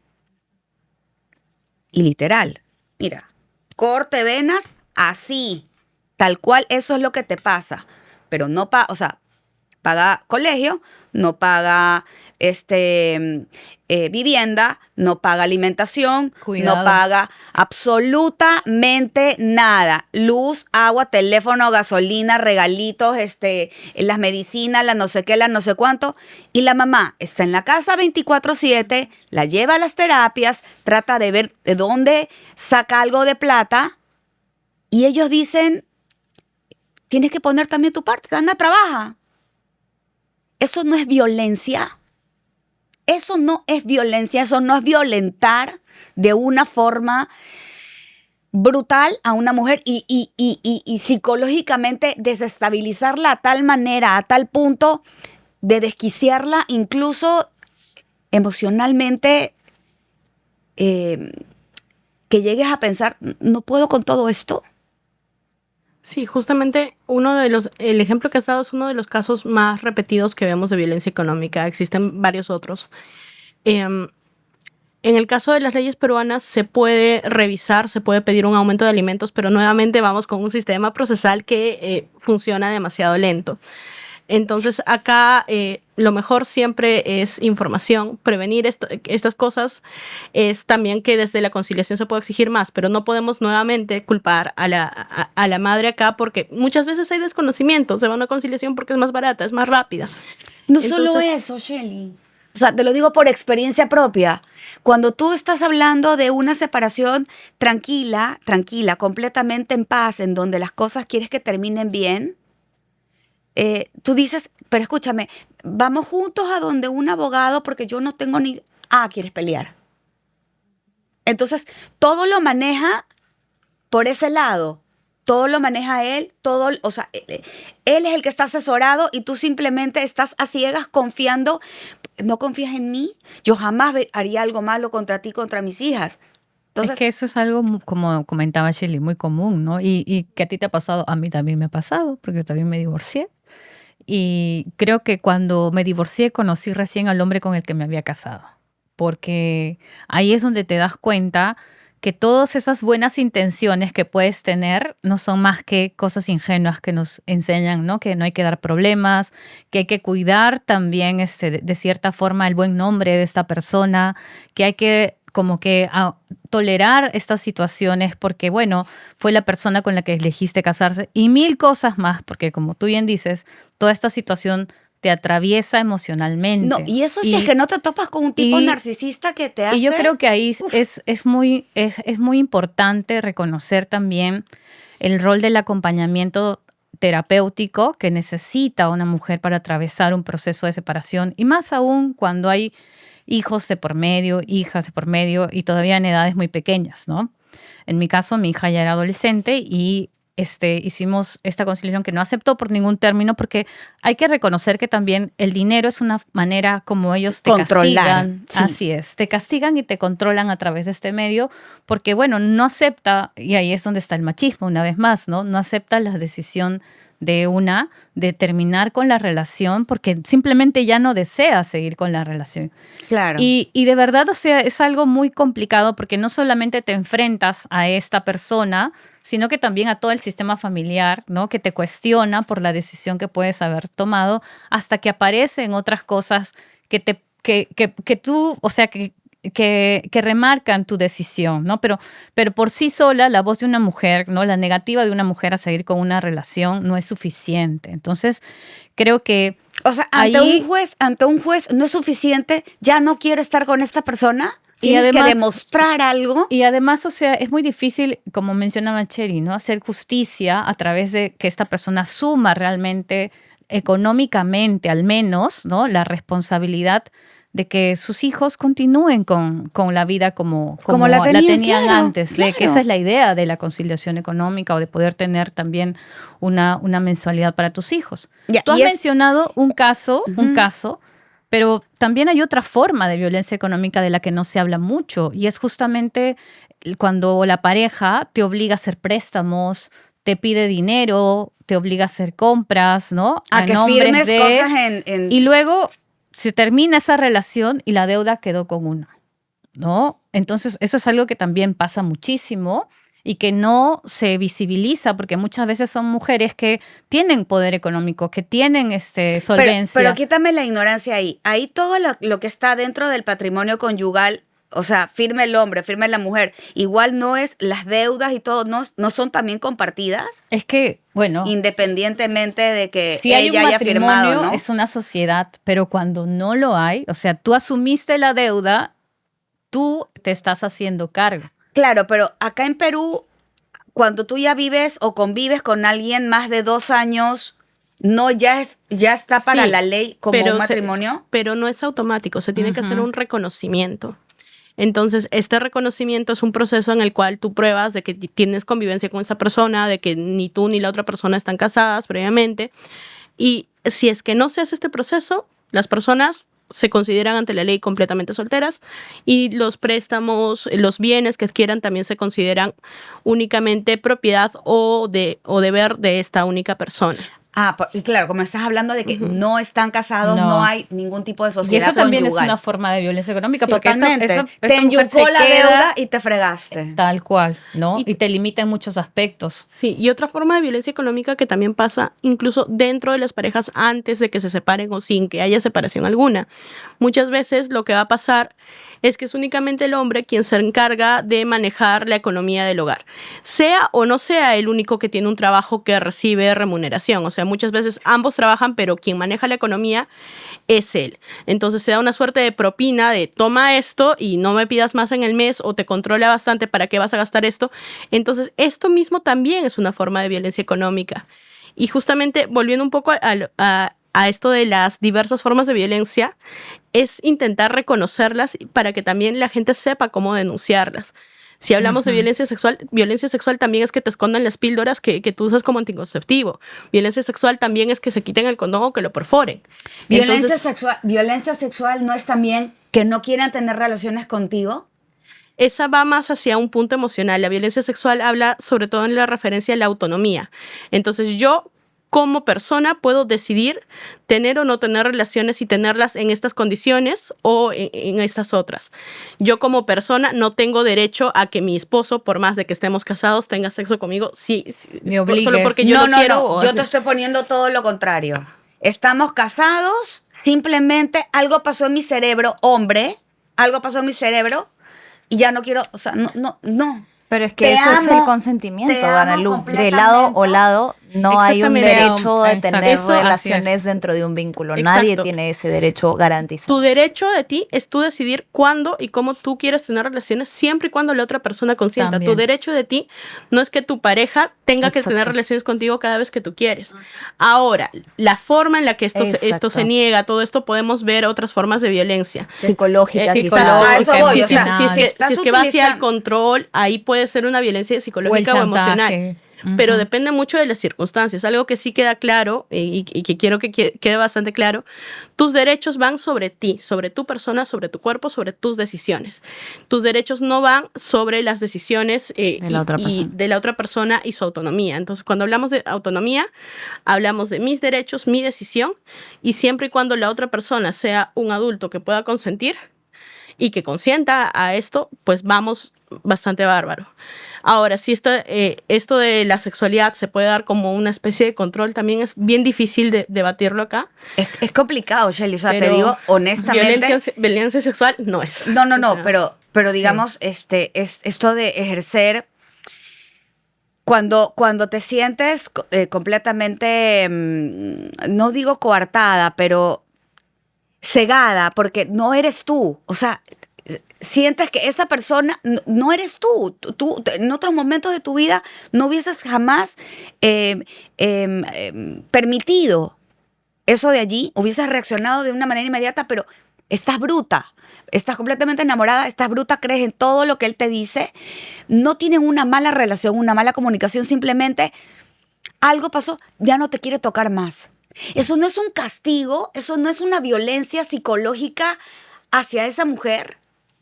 Y literal, mira, corte venas así, tal cual, eso es lo que te pasa. Pero no o sea, paga colegio, no paga vivienda, no paga alimentación, Cuidado. no paga absolutamente nada. Luz, agua, teléfono, gasolina, regalitos, las medicinas, la no sé qué, la no sé cuánto. Y la mamá está en la casa 24/7, la lleva a las terapias, trata de ver de dónde saca algo de plata. Y ellos dicen, tienes que poner también tu parte, anda, trabaja. Eso no es violencia. Eso no es violencia, eso no es violentar de una forma brutal a una mujer y psicológicamente desestabilizarla a tal manera, a tal punto de desquiciarla, incluso emocionalmente, que llegues a pensar, no puedo con todo esto. Sí, justamente el ejemplo que has dado es uno de los casos más repetidos que vemos de violencia económica. Existen varios otros. En el caso de las leyes peruanas se puede revisar, se puede pedir un aumento de alimentos, pero nuevamente vamos con un sistema procesal que funciona demasiado lento. Entonces acá lo mejor siempre es información, prevenir estas cosas. Es también que desde la conciliación se puede exigir más, pero no podemos nuevamente culpar a la madre acá porque muchas veces hay desconocimiento. Se va a una conciliación porque es más barata, es más rápida. No solo eso, Shelly. O sea, te lo digo por experiencia propia. Cuando tú estás hablando de una separación tranquila, completamente en paz, en donde las cosas quieres que terminen bien, tú dices, pero escúchame, vamos juntos a donde un abogado porque yo no tengo ni... quieres pelear. Entonces, todo lo maneja por ese lado. Todo lo maneja él, o sea, él es el que está asesorado y tú simplemente estás a ciegas confiando. ¿No confías en mí? Yo jamás haría algo malo contra ti, contra mis hijas. Entonces, es que eso es algo, como comentaba Shelly, muy común, ¿no? Y que a ti te ha pasado, a mí también me ha pasado, porque yo también me divorcié. Y creo que cuando me divorcié conocí recién al hombre con el que me había casado, porque ahí es donde te das cuenta que todas esas buenas intenciones que puedes tener no son más que cosas ingenuas que nos enseñan, ¿no? Que no hay que dar problemas, que hay que cuidar también de cierta forma el buen nombre de esta persona, que hay que como que tolerar estas situaciones porque, bueno, fue la persona con la que elegiste casarse y mil cosas más, porque como tú bien dices, toda esta situación te atraviesa emocionalmente. No, y eso si es que no te topas con un tipo narcisista que te hace... Y yo creo que ahí es muy importante reconocer también el rol del acompañamiento terapéutico que necesita una mujer para atravesar un proceso de separación, y más aún cuando hay hijos de por medio, hijas de por medio y todavía en edades muy pequeñas, ¿no? En mi caso, mi hija ya era adolescente y hicimos esta conciliación que no aceptó por ningún término porque hay que reconocer que también el dinero es una manera como ellos te castigan. Sí. Así es, te castigan y te controlan a través de este medio porque, bueno, no acepta, y ahí es donde está el machismo una vez más, ¿no? No acepta la decisión de terminar con la relación porque simplemente ya no desea seguir con la relación. Claro. Y de verdad, o sea, es algo muy complicado porque no solamente te enfrentas a esta persona, sino que también a todo el sistema familiar, ¿no? Que te cuestiona por la decisión que puedes haber tomado hasta que aparecen otras cosas que tú, o sea, que remarcan tu decisión, ¿no? Pero por sí sola, la voz de una mujer, ¿no? La negativa de una mujer a seguir con una relación no es suficiente. Entonces, creo que o sea, ante un juez no es suficiente, ya no quiero estar con esta persona. Tienes además, que demostrar algo. Y además, o sea, es muy difícil, como mencionaba Cherry, ¿no? Hacer justicia a través de que esta persona asuma realmente, económicamente al menos, ¿no? La responsabilidad de que sus hijos continúen con la vida como la tenían claro, antes. Claro. Que esa es la idea de la conciliación económica o de poder tener también una mensualidad para tus hijos. Ya, tú has mencionado un caso, pero también hay otra forma de violencia económica de la que no se habla mucho y es justamente cuando la pareja te obliga a hacer préstamos, te pide dinero, te obliga a hacer compras, ¿no? A que firmes cosas en... Y luego se termina esa relación y la deuda quedó con uno, ¿no? Entonces, eso es algo que también pasa muchísimo y que no se visibiliza porque muchas veces son mujeres que tienen poder económico, que tienen solvencia. Pero quítame la ignorancia ahí. Ahí todo lo que está dentro del patrimonio conyugal, o sea, firme el hombre, firme la mujer, igual no es, las deudas y todo, no son también compartidas, Es que, bueno, independientemente de que si hay un ella haya firmado, matrimonio, ¿no? es una sociedad, pero cuando no lo hay, o sea, tú asumiste la deuda, tú te estás haciendo cargo. Claro, pero acá en Perú, cuando tú ya vives o convives con alguien más de 2 años, no ya está para Sí, la ley como un matrimonio. Pero no es automático, se tiene que hacer un reconocimiento. Entonces, este reconocimiento es un proceso en el cual tú pruebas de que tienes convivencia con esa persona, de que ni tú ni la otra persona están casadas previamente. Y si es que no se hace este proceso, las personas se consideran ante la ley completamente solteras y los préstamos, los bienes que adquieran también se consideran únicamente propiedad o deber de esta única persona. Y claro, como estás hablando de que no están casados, no hay ningún tipo de Y sociedad eso también conyugal. es una forma de violencia económica. Sí, porque totalmente. esta Te mujer enyucó se la queda deuda y te fregaste. tal cual, ¿no? Y- Y te limita en muchos aspectos. Sí, y otra forma de violencia económica que también pasa incluso dentro de las parejas antes de que se separen o sin que haya separación alguna. Muchas veces lo que va a pasar es que es únicamente el hombre quien se encarga de manejar la economía del hogar. Sea o no sea el único que tiene un trabajo que recibe remuneración. O sea, muchas veces ambos trabajan, pero quien maneja la economía es él. Entonces se da una suerte de propina de toma esto y no me pidas más en el mes o te controla bastante para qué vas a gastar esto. Entonces esto mismo también es una forma de violencia económica. Y justamente volviendo un poco a esto de las diversas formas de violencia, es intentar reconocerlas para que también la gente sepa cómo denunciarlas. Si hablamos de violencia sexual también es que te escondan las píldoras que tú usas como anticonceptivo. Violencia sexual también es que se quiten el condón o que lo perforen. Violencia sexual no es también que no quieran tener relaciones contigo. Esa va más hacia un punto emocional. La violencia sexual habla sobre todo en la referencia a la autonomía. Entonces yo, como persona, puedo decidir tener o no tener relaciones y tenerlas en estas condiciones o en estas otras. Yo como persona no tengo derecho a que mi esposo, por más de que estemos casados, tenga sexo conmigo Me obligues. solo porque yo no quiero. No. Yo te estoy poniendo todo lo contrario. Estamos casados, simplemente algo pasó en mi cerebro, algo pasó en mi cerebro y ya no quiero, o sea, no. Pero es que Te eso es amo, el consentimiento, te amo Ana Luz. De lado o completamente. lado, no hay un Exactamente. derecho a Exacto. tener Eso, así relaciones es. dentro de un vínculo. Exacto. Nadie tiene ese derecho garantizado. Tu derecho de ti es tú decidir cuándo y cómo tú quieres tener relaciones, siempre y cuando la otra persona consienta. También. Tu derecho de ti no es que tu pareja tenga que Exacto. tener relaciones contigo cada vez que tú quieres. Ahora, la forma en la que esto Exacto. se niega, todo esto, podemos ver otras formas de violencia. Psicológica, Exacto. quizás. A eso voy, Si o sea, es que va hacia el utilizando- control, ahí puede ser una violencia psicológica o emocional. chantaje. Pero depende mucho de las circunstancias. Algo que sí queda claro y que quiero que quede bastante claro, tus derechos van sobre ti, sobre tu persona, sobre tu cuerpo, sobre tus decisiones. Tus derechos no van sobre las decisiones De la otra persona. de la otra persona y su autonomía. Entonces, cuando hablamos de autonomía, hablamos de mis derechos, mi decisión, y siempre y cuando la otra persona sea un adulto que pueda consentir y que consienta a esto, pues vamos bastante bárbaro. Ahora, si esto de la sexualidad se puede dar como una especie de control, también es bien difícil de debatirlo acá. Es complicado, Shelly, o sea, te pero digo honestamente. Violencia sexual no es. No, O sea, pero digamos, es esto de ejercer. Cuando te sientes completamente, no digo coartada, pero cegada, porque no eres tú. O sea, sientes que esa persona no eres tú. Tú en otros momentos de tu vida no hubieses jamás permitido eso de allí, hubieses reaccionado de una manera inmediata, pero estás bruta. Estás completamente enamorada, estás bruta, crees en todo lo que él te dice. No tienen una mala relación, una mala comunicación, simplemente algo pasó, ya no te quiere tocar más. Eso no es un castigo, eso no es una violencia psicológica hacia esa mujer.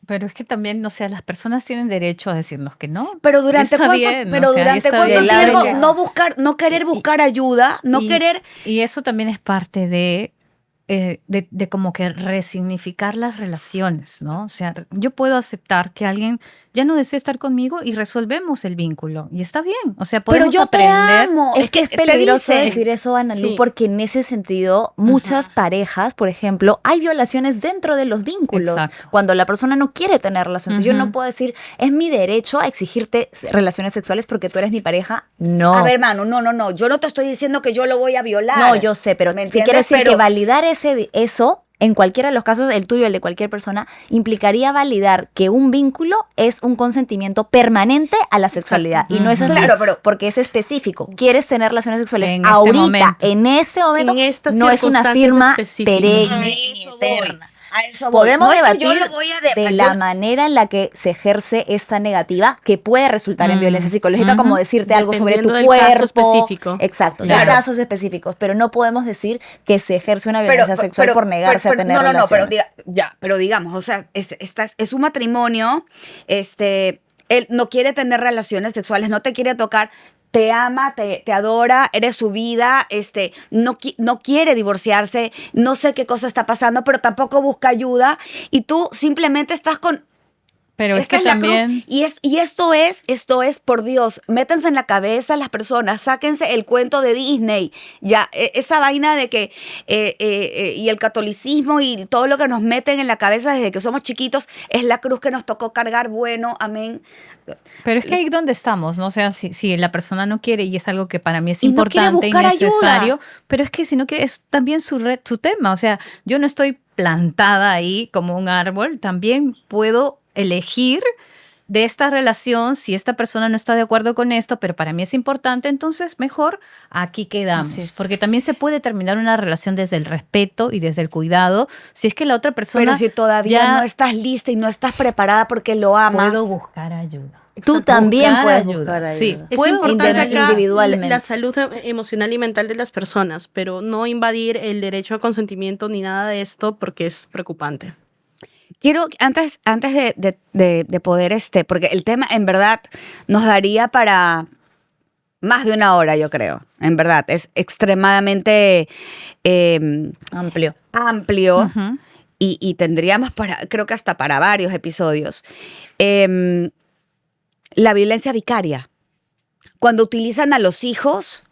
Pero es que también, no sé, las personas tienen derecho a decirnos que no. Pero durante Está cuánto, bien, pero o sea, durante está cuánto bien. tiempo bien. no querer buscar ayuda, no Y- querer. Y eso también es parte de de como que resignificar las relaciones, ¿no? O sea, yo puedo aceptar que alguien ya no desea estar conmigo y resolvemos el vínculo. Y está bien. O sea, Pero podemos yo aprender. te amo. Es que es te peligroso dice- decir eso, Analu, Sí. porque en ese sentido, muchas parejas, por ejemplo, hay violaciones dentro de los vínculos. Exacto. Cuando la persona no quiere tener relaciones. Yo no Ujú. puedo decir, es mi derecho a exigirte relaciones sexuales porque tú eres mi pareja. No. A ver, hermano, no. Yo no te estoy diciendo que yo lo voy a violar. No, yo sé, pero ¿Me te quiero entiendes? decir Pero- que validar eso, en cualquiera de los casos, el tuyo, el de cualquier persona, implicaría validar que un vínculo es un consentimiento permanente a la sexualidad. Y no es así, Claro, pero- porque es específico. ¿Quieres tener relaciones sexuales En este ahorita, momento. en este momento? En estas no es una circunstancias firma específicas. perenne A ni eso voy. eterna. A eso voy. Podemos No es que debatir yo lo voy a de la manera en la que se ejerce esta negativa que puede resultar en violencia psicológica, como decirte algo sobre tu Dependiendo del caso cuerpo. específico. Exacto, de Claro. casos específicos, pero no podemos decir que se ejerce una violencia sexual por negarse a tener no, relaciones. pero digamos, o sea, es un matrimonio, él no quiere tener relaciones sexuales, no te quiere tocar, te ama, te adora, eres su vida, no quiere divorciarse, no sé qué cosa está pasando, pero tampoco busca ayuda y tú simplemente estás con... Pero es Esta que es la también... cruz. Y esto es, por Dios, métanse en la cabeza las personas, sáquense el cuento de Disney, ya, esa vaina de que, y el catolicismo y todo lo que nos meten en la cabeza desde que somos chiquitos, es la cruz que nos tocó cargar, bueno, amén. Pero es que ahí es donde estamos, ¿no? O sea, si la persona no quiere y es algo que para mí es Y no quiere importante y buscar necesario, ayuda. pero es que si no quiere, es también su tema. O sea, yo no estoy plantada ahí como un árbol, también puedo elegir de esta relación, si esta persona no está de acuerdo con esto, pero para mí es importante, entonces mejor aquí quedamos. Así es. Porque también se puede terminar una relación desde el respeto y desde el cuidado, si es que la otra persona Pero si todavía ya no estás lista y no estás preparada porque lo amas. puedo buscar ayuda. Tú también Buscar puedes ayuda. buscar ayuda. Sí, Es puedo importante buscar acá individualmente. la salud emocional y mental de las personas, pero no invadir el derecho a consentimiento ni nada de esto porque es preocupante. Quiero, antes de poder, porque el tema en verdad nos daría para más de una hora, yo creo. En verdad, es extremadamente Amplio. amplio Ujú. y tendríamos creo que hasta para varios episodios. La violencia vicaria. Cuando utilizan a los hijos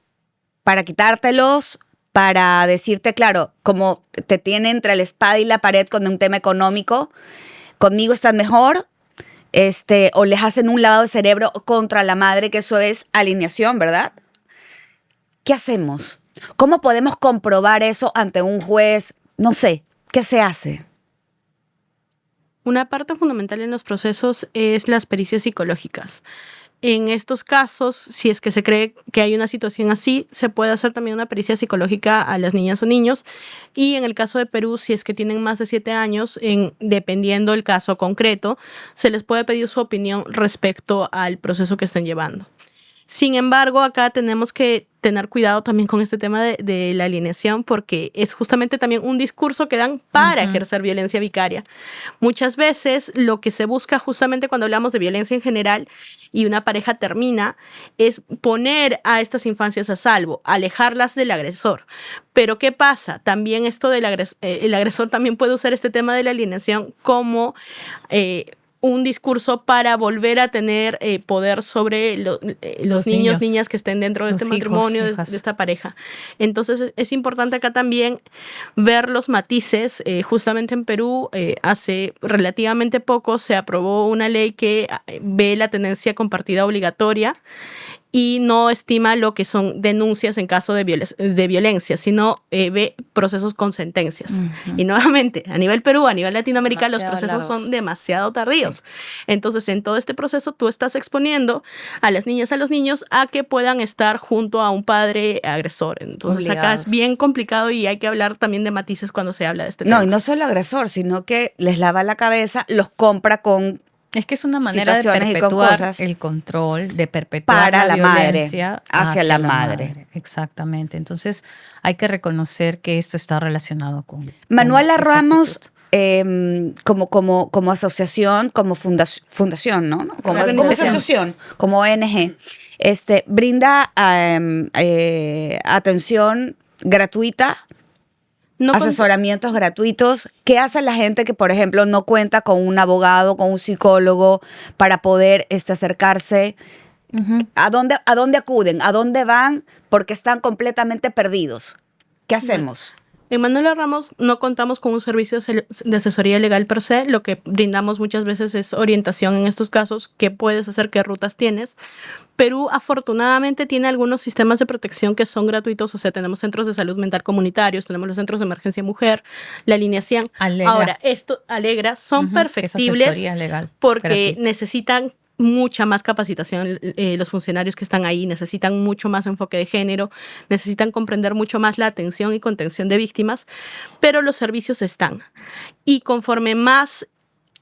para quitártelos, para decirte, claro, como te tiene entre la espada y la pared con un tema económico, conmigo están mejor, o les hacen un lavado de cerebro contra la madre, que eso es alineación, ¿verdad? ¿Qué hacemos? ¿Cómo podemos comprobar eso ante un juez? No sé, ¿qué se hace? Una parte fundamental en los procesos es las pericias psicológicas. En estos casos, si es que se cree que hay una situación así, se puede hacer también una pericia psicológica a las niñas o niños. Y en el caso de Perú, si es que tienen más de 7 años, dependiendo el caso concreto, se les puede pedir su opinión respecto al proceso que estén llevando. Sin embargo, acá tenemos que tener cuidado también con este tema de la alineación, porque es justamente también un discurso que dan para ejercer violencia vicaria. Muchas veces lo que se busca justamente cuando hablamos de violencia en general y una pareja termina es poner a estas infancias a salvo, alejarlas del agresor. Pero ¿qué pasa? También esto del el agresor también puede usar este tema de la alienación como un discurso para volver a tener poder sobre los niños, niñas que estén dentro de Los este hijos, matrimonio, hijas. de esta pareja. Entonces es importante acá también ver los matices. Justamente en Perú, hace relativamente poco se aprobó una ley que ve la tenencia compartida obligatoria y no estima lo que son denuncias en caso de violencia, sino ve procesos con sentencias. Y nuevamente, a nivel Perú, a nivel Latinoamérica, los Demasiado procesos largos. son demasiado tardíos. Entonces, en todo este proceso, tú estás exponiendo a las niñas, a los niños, a que puedan estar junto a un padre agresor. Entonces, acá Obligados. es bien complicado y hay que hablar también de matices cuando se habla de este No, tema. y no solo agresor, sino que les lava la cabeza, los compra con... Es que es una manera de situaciones y con perpetuar cosas el control, de perpetuar para la madre, violencia hacia la madre. Exactamente. Entonces hay que reconocer que esto está relacionado con Manuela esa Ramos, actitud. como asociación, como fundación, ¿no? Como Organización. asociación, como ONG, brinda atención gratuita No con- asesoramientos gratuitos. ¿Qué hace la gente que, por ejemplo, no cuenta con un abogado, con un psicólogo para poder acercarse? ¿A dónde acuden? ¿A dónde van? Porque están completamente perdidos. ¿Qué hacemos? En Manuela Ramos no contamos con un servicio de asesoría legal per se. Lo que brindamos muchas veces es orientación en estos casos, qué puedes hacer, qué rutas tienes. Perú afortunadamente tiene algunos sistemas de protección que son gratuitos, o sea, tenemos centros de salud mental comunitarios, tenemos los centros de emergencia mujer, la línea 100. Alegra. Ahora, esto Alegra son Que es perfectibles asesoría legal, porque gratuita. necesitan mucha más capacitación. Los funcionarios que están ahí necesitan mucho más enfoque de género, necesitan comprender mucho más la atención y contención de víctimas, pero los servicios están. Y conforme más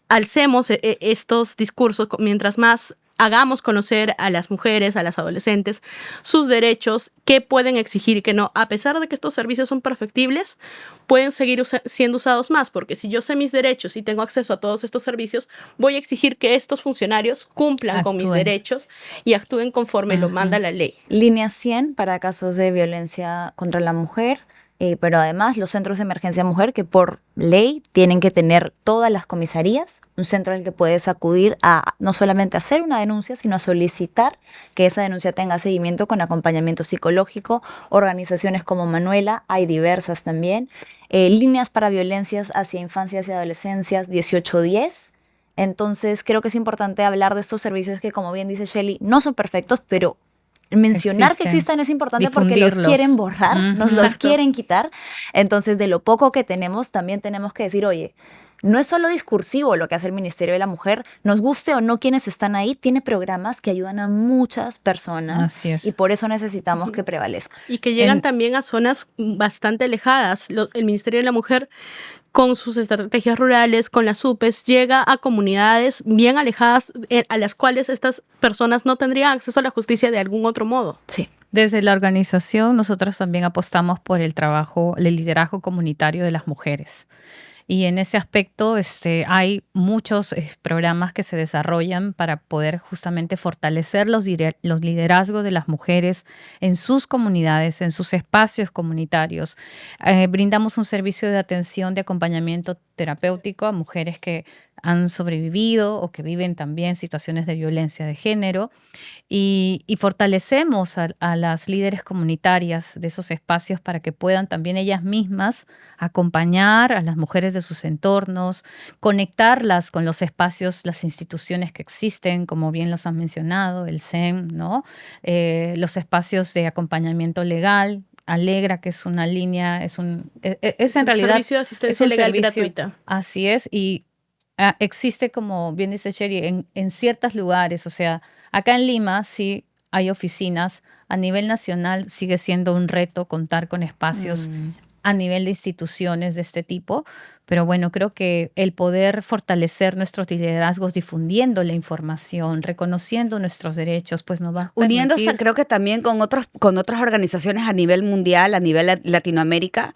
alcemos estos discursos, mientras más hagamos conocer a las mujeres, a las adolescentes, sus derechos, qué pueden exigir y qué no, a pesar de que estos servicios son perfectibles, pueden seguir siendo usados más, porque si yo sé mis derechos y tengo acceso a todos estos servicios, voy a exigir que estos funcionarios cumplan con mis Actúen. derechos y actúen conforme lo manda la ley. Línea 100 para casos de violencia contra la mujer, pero además los centros de emergencia mujer que por ley tienen que tener todas las comisarías, un centro al que puedes acudir a no solamente hacer una denuncia, sino a solicitar que esa denuncia tenga seguimiento con acompañamiento psicológico. Organizaciones como Manuela, hay diversas también. Líneas para violencias hacia infancias y adolescencias, 1810. Entonces creo que es importante hablar de estos servicios que, como bien dice Shelly, no son perfectos, pero mencionar que existen es importante porque los Difundirlos. quieren borrar, nos los Exacto. quieren quitar. Entonces, de lo poco que tenemos, también tenemos que decir, oye, no es solo discursivo lo que hace el Ministerio de la Mujer, nos guste o no quienes están ahí, tiene programas que ayudan a muchas personas. Así es. Y por eso necesitamos que prevalezca. Y que llegan En- también a zonas bastante alejadas. El Ministerio de la Mujer, con sus estrategias rurales, con las UPEs, llega a comunidades bien alejadas a las cuales estas personas no tendrían acceso a la justicia de algún otro modo. Sí. Desde la organización, nosotros también apostamos por el trabajo, el liderazgo comunitario de las mujeres. Y en ese aspecto hay muchos programas que se desarrollan para poder justamente fortalecer los liderazgos de las mujeres en sus comunidades, en sus espacios comunitarios. Brindamos un servicio de atención, de acompañamiento terapéutico a mujeres que han sobrevivido o que viven también situaciones de violencia de género y fortalecemos a las líderes comunitarias de esos espacios para que puedan también ellas mismas acompañar a las mujeres de sus entornos, conectarlas con los espacios, las instituciones que existen, como bien los han mencionado, el SEM, ¿no? Los espacios de acompañamiento legal, Alegra, que es una línea, es en realidad Servicio de asistencia un legal servicio. gratuita. Así es, y existe, como bien dice Sherry, en ciertos lugares. O sea, acá en Lima sí hay oficinas. A nivel nacional sigue siendo un reto contar con espacios a nivel de instituciones de este tipo. Pero bueno, creo que el poder fortalecer nuestros liderazgos difundiendo la información, reconociendo nuestros derechos, pues nos va a Uniéndose, permitir. creo que también con otras organizaciones a nivel mundial, a nivel Latinoamérica,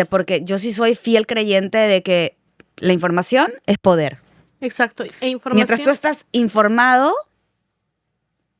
porque yo sí soy fiel creyente de que la información es poder. Exacto. E información. Mientras tú estás informado,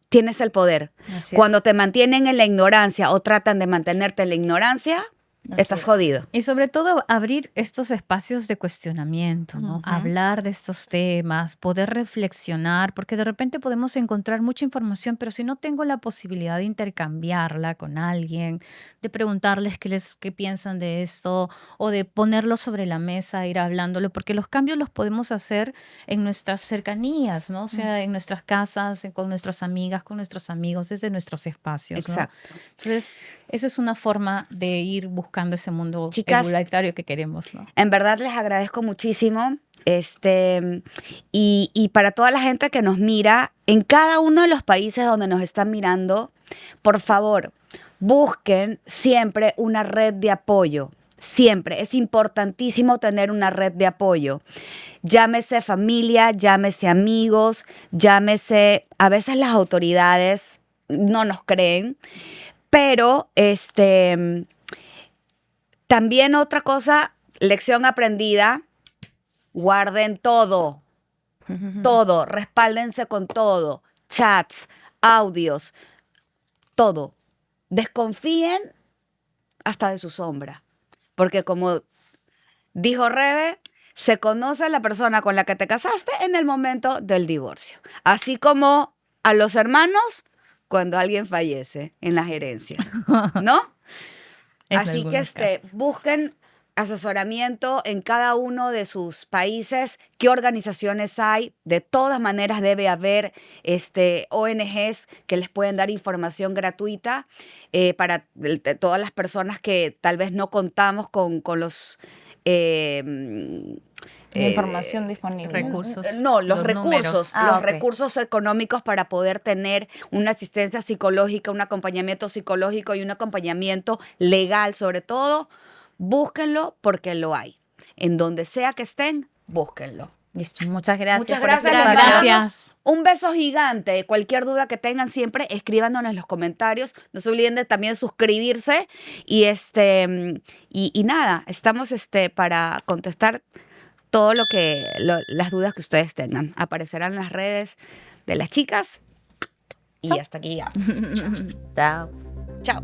tienes el poder. Así Cuando es. te mantienen en la ignorancia o tratan de mantenerte en la ignorancia, Así estás es. jodido. Y sobre todo abrir estos espacios de cuestionamiento, ¿no? Ujú. Hablar de estos temas, poder reflexionar, porque de repente podemos encontrar mucha información, pero si no tengo la posibilidad de intercambiarla con alguien, de preguntarles qué piensan de esto o de ponerlo sobre la mesa, ir hablándolo, porque los cambios los podemos hacer en nuestras cercanías, ¿no? O sea, en nuestras casas, con nuestras amigas, con nuestros amigos, desde nuestros espacios, ¿no? Exacto. Entonces, esa es una forma de ir buscando ese mundo Chicas, igualitario que queremos, ¿no? En verdad les agradezco muchísimo. Y para toda la gente que nos mira, en cada uno de los países donde nos están mirando, por favor, busquen siempre una red de apoyo. Siempre. Es importantísimo tener una red de apoyo. Llámese familia, llámese amigos, llámese, a veces las autoridades no nos creen, pero también otra cosa, lección aprendida, guarden todo, todo, respáldense con todo, chats, audios, todo. Desconfíen hasta de su sombra, porque como dijo Rebe, se conoce a la persona con la que te casaste en el momento del divorcio. Así como a los hermanos cuando alguien fallece en las herencias, ¿no? En Así que algunos casos. busquen asesoramiento en cada uno de sus países, qué organizaciones hay. De todas maneras debe haber ONGs que les pueden dar información gratuita para todas las personas que tal vez no contamos con los... La información disponible. Recursos. No, los Los recursos, números. Ah, los ok. recursos económicos para poder tener una asistencia psicológica, un acompañamiento psicológico y un acompañamiento legal, sobre todo, búsquenlo porque lo hay. En donde sea que estén, búsquenlo. Listo, muchas gracias. Muchas por este gracias. Les espacio. mandamos Gracias. un beso gigante. Cualquier duda que tengan siempre, escríbanos en los comentarios. No se olviden de también suscribirse. Y nada, estamos para contestar todo las dudas que ustedes tengan. Aparecerán en las redes de las chicas. Y hasta aquí ya. Chao. Chao.